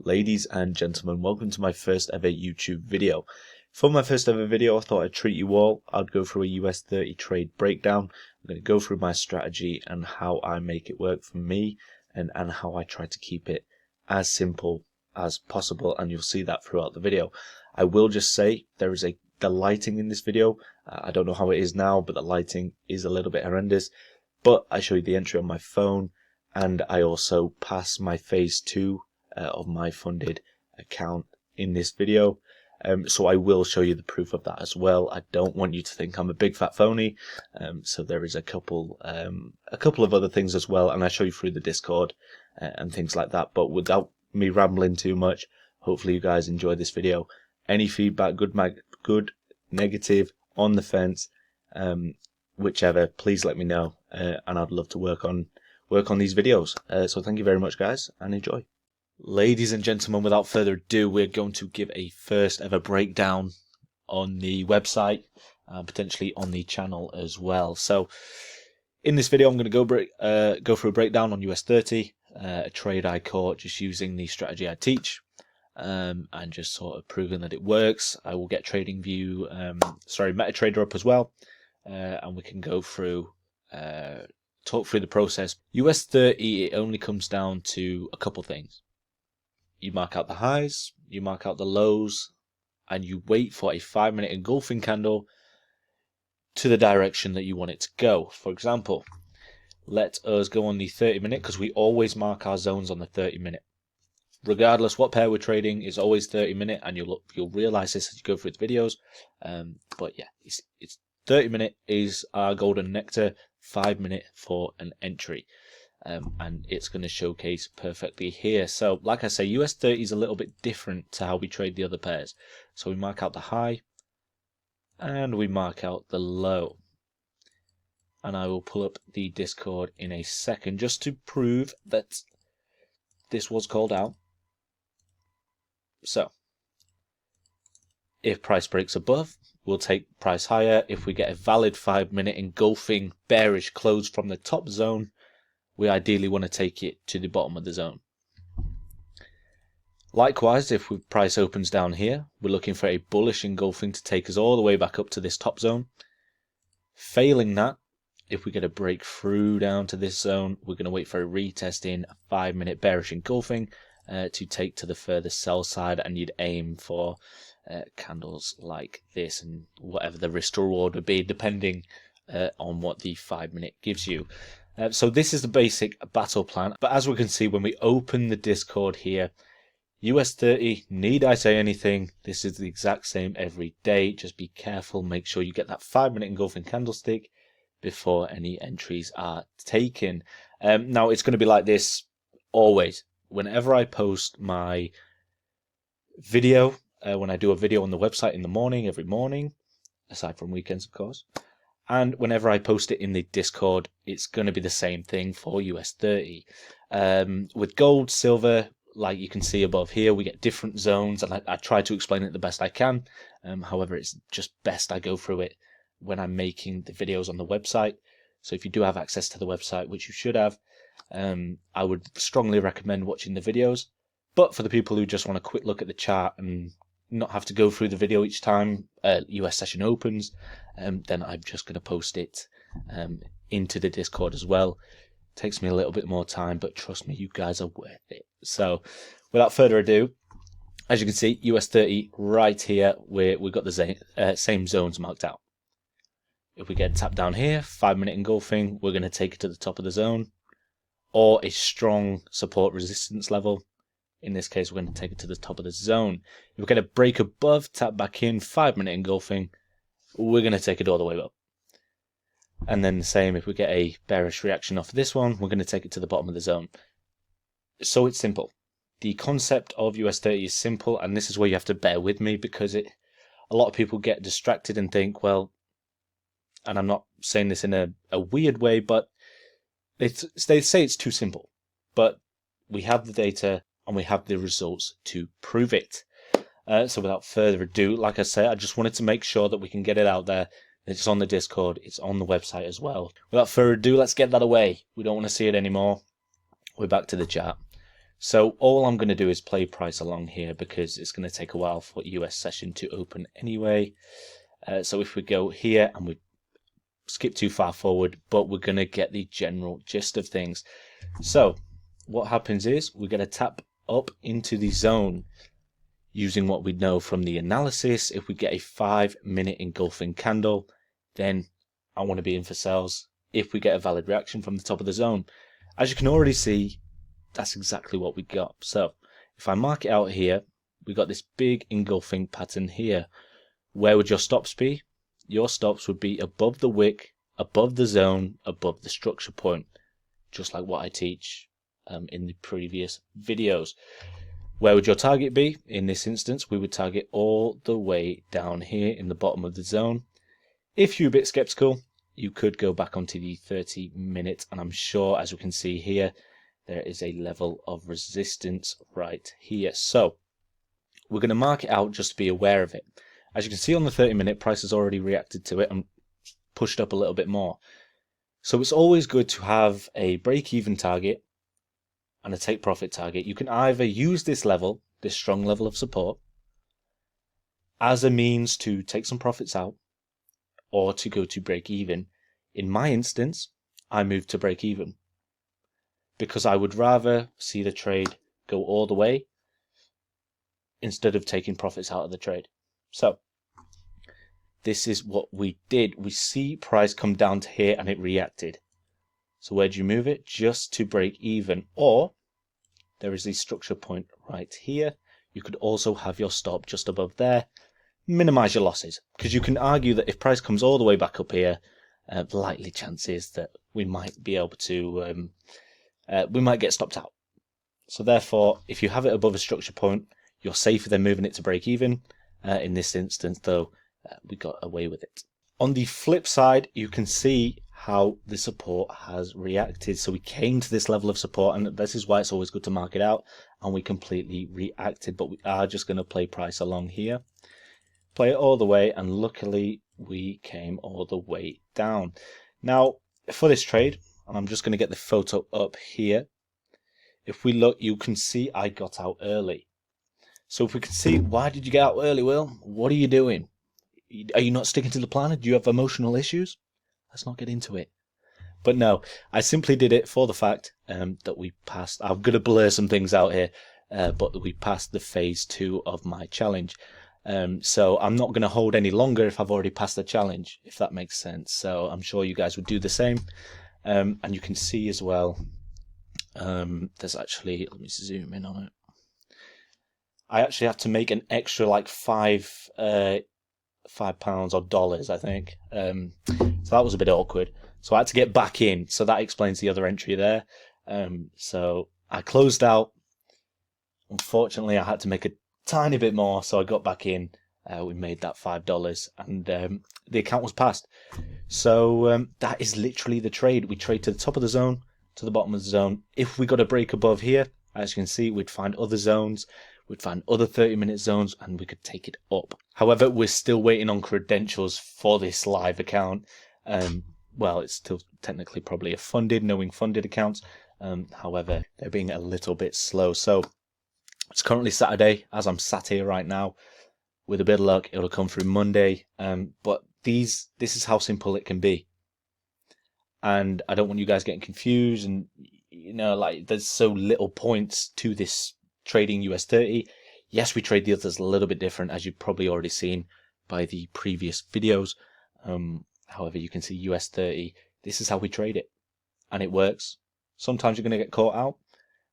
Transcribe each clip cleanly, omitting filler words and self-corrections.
Ladies and gentlemen, welcome to my first ever YouTube video. For my first ever video, I thought I'd treat you all. I'd go through a US30 trade breakdown. I'm going to go through my strategy and how I make it work for me and how I try to keep it as simple as possible, and you'll see that throughout the video. I will just say there is the lighting in this video. I don't know how it is now, but the lighting is a little bit horrendous. But I show you the entry on my phone, and I also pass my phase 2 of my funded account in this video. So I will show you the proof of that as well. I don't want you to think I'm a big fat phony. So there is a couple of other things as well, and I show you through the Discord and things like that. But without me rambling too much, hopefully you guys enjoy this video. Any feedback, good, negative, on the fence, whichever, please let me know, and I'd love to work on these videos. So thank you very much, guys, and enjoy. Ladies and gentlemen, without further ado, we're going to give a first ever breakdown on the website, potentially on the channel as well. So in this video, I'm going to go through a breakdown on US30, a trade I caught just using the strategy I teach, and just sort of proving that it works. I will get TradingView, MetaTrader up as well, and we can go through, talk through the process. US30, it only comes down to a couple things. You mark out the highs, you mark out the lows, and you wait for a 5-minute engulfing candle to the direction that you want it to go. For example, let us go on the 30-minute, because we always mark our zones on the 30-minute. Regardless what pair we're trading, it's always 30-minute, and you'll realize this as you go through the videos. But yeah, it's 30-minute is our golden nectar, 5-minute for an entry. And it's going to showcase perfectly here. So like I say, US30 is a little bit different to how we trade the other pairs. So we mark out the high and we mark out the low, and I will pull up the Discord in a second just to prove that this was called out. So if price breaks above, we'll take price higher. If we get a valid 5-minute engulfing bearish close from the top zone, we ideally want to take it to the bottom of the zone. Likewise, if price opens down here, we're looking for a bullish engulfing to take us all the way back up to this top zone. Failing that, if we get a breakthrough down to this zone, we're going to wait for a retest in a 5-minute bearish engulfing to take to the further sell side, and you'd aim for candles like this, and whatever the risk to reward would be depending on what the 5-minute gives you. So this is the basic battle plan, but as we can see when we open the Discord here, US30, need I say anything, this is the exact same every day. Just be careful, make sure you get that 5-minute engulfing candlestick before any entries are taken. Now it's going to be like this always. Whenever I post my video, when I do a video on the website in the morning, every morning, aside from weekends of course, and whenever I post it in the Discord, it's going to be the same thing for US30. With gold, silver, like you can see above here, we get different zones, and I try to explain it the best I can. However, it's just best I go through it when I'm making the videos on the website. So if you do have access to the website, which you should have, I would strongly recommend watching the videos. But for the people who just want a quick look at the chart and not have to go through the video each time US session opens, then I'm just going to post it into the Discord as well. Takes me a little bit more time, but trust me, you guys are worth it. So without further ado, as you can see, US30 right here, we've got the same zones marked out. If we get tapped down here, 5-minute engulfing, we're going to take it to the top of the zone, or a strong support resistance level. In this case, we're going to take it to the top of the zone. If we get a break above, tap back in, 5-minute engulfing, we're going to take it all the way up. And then the same, if we get a bearish reaction off this one, we're going to take it to the bottom of the zone. So it's simple. The concept of US30 is simple, and this is where you have to bear with me, because a lot of people get distracted and think, well, and I'm not saying this in a weird way, but they say it's too simple. But we have the data and we have the results to prove it. So without further ado, like I said, I just wanted to make sure that we can get it out there. It's on the Discord, it's on the website as well. Without further ado, let's get that away. We don't want to see it anymore. We're back to the chart. So all I'm going to do is play price along here because it's going to take a while for US session to open anyway. So if we go here and we skip too far forward, but we're going to get the general gist of things. So what happens is we're going to tap up into the zone using what we know from the analysis. If we get a 5-minute engulfing candle, then I want to be in for sales if we get a valid reaction from the top of the zone. As you can already see, that's exactly what we got. So if I mark it out here, we got this big engulfing pattern here. Where would your stops be? Your stops would be above the wick, above the zone, above the structure point, just like what I teach in the previous videos. Where would your target be? In this instance, we would target all the way down here in the bottom of the zone. If you're a bit skeptical, you could go back onto the 30-minute, and I'm sure, as we can see here, there is a level of resistance right here. So we're going to mark it out just to be aware of it. As you can see on the 30-minute, price has already reacted to it and pushed up a little bit more. So it's always good to have a break-even target and a take profit target. You can either use this level, this strong level of support, as a means to take some profits out or to go to break even. In my instance, I moved to break even because I would rather see the trade go all the way instead of taking profits out of the trade. So this is what we did. We see price come down to here and it reacted. So where do you move it? Just to break even, or there is a structure point right here. You could also have your stop just above there. Minimize your losses, because you can argue that if price comes all the way back up here, the likely chance is that we might be able to, we might get stopped out. So therefore, if you have it above a structure point, you're safer than moving it to break even. In this instance, though, we got away with it. On the flip side, you can see how the support has reacted. So we came to this level of support, and this is why it's always good to mark it out, and we completely reacted. But we are just going to play price along here, play it all the way, and luckily we came all the way down. Now for this trade, and I'm just going to get the photo up here, if we look, you can see I got out early. So if we can see, why did you get out early, Will? What are you doing? Are you not sticking to the plan? Do you have emotional issues? Let's not get into it. But no, I simply did it for the fact that we passed. I'm going to blur some things out here, but we passed the phase 2 of my challenge. So I'm not going to hold any longer if I've already passed the challenge, if that makes sense. So I'm sure you guys would do the same. And you can see as well, there's actually, let me zoom in on it. I actually have to make an extra like £5 or dollars, I think. So that was a bit awkward. So I had to get back in. So that explains the other entry there. So I closed out. Unfortunately, I had to make a tiny bit more. So I got back in. We made that $5 and the account was passed. So that is literally the trade. We trade to the top of the zone, to the bottom of the zone. If we got a break above here, as you can see, we'd find other zones. We'd find other 30-minute zones and we could take it up. However, we're still waiting on credentials for this live account. Well, it's still technically probably a funded, knowing funded accounts. However, they're being a little bit slow. So it's currently Saturday as I'm sat here right now. With a bit of luck, it'll come through Monday. But this is how simple it can be. And I don't want you guys getting confused. And, you know, like there's so little points to this trading US30. Yes, we trade the others a little bit different, as you've probably already seen by the previous videos. However, you can see US30, this is how we trade it, and it works. Sometimes you're going to get caught out,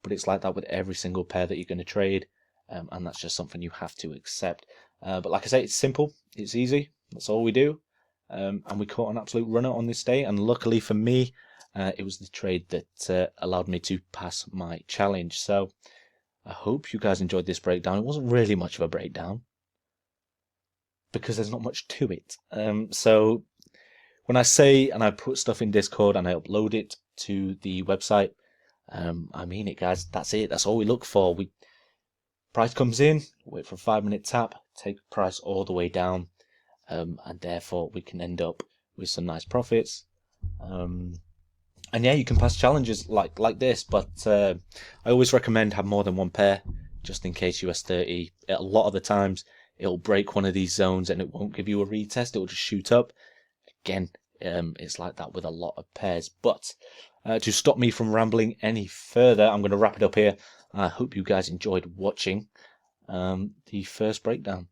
but it's like that with every single pair that you're going to trade, and that's just something you have to accept. But like I say, it's simple, it's easy, that's all we do, and we caught an absolute runner on this day, and luckily for me, it was the trade that allowed me to pass my challenge. So I hope you guys enjoyed this breakdown. It wasn't really much of a breakdown because there's not much to it. So when I say and I put stuff in Discord and I upload it to the website, I mean it, guys. That's it. That's all we look for. Price comes in, wait for a 5-minute tap, take price all the way down, and therefore we can end up with some nice profits. And yeah, you can pass challenges like this, but I always recommend have more than one pair, just in case US30. A lot of the times it'll break one of these zones and it won't give you a retest. It will just shoot up. Again, it's like that with a lot of pairs. But to stop me from rambling any further, I'm going to wrap it up here. I hope you guys enjoyed watching the first breakdown.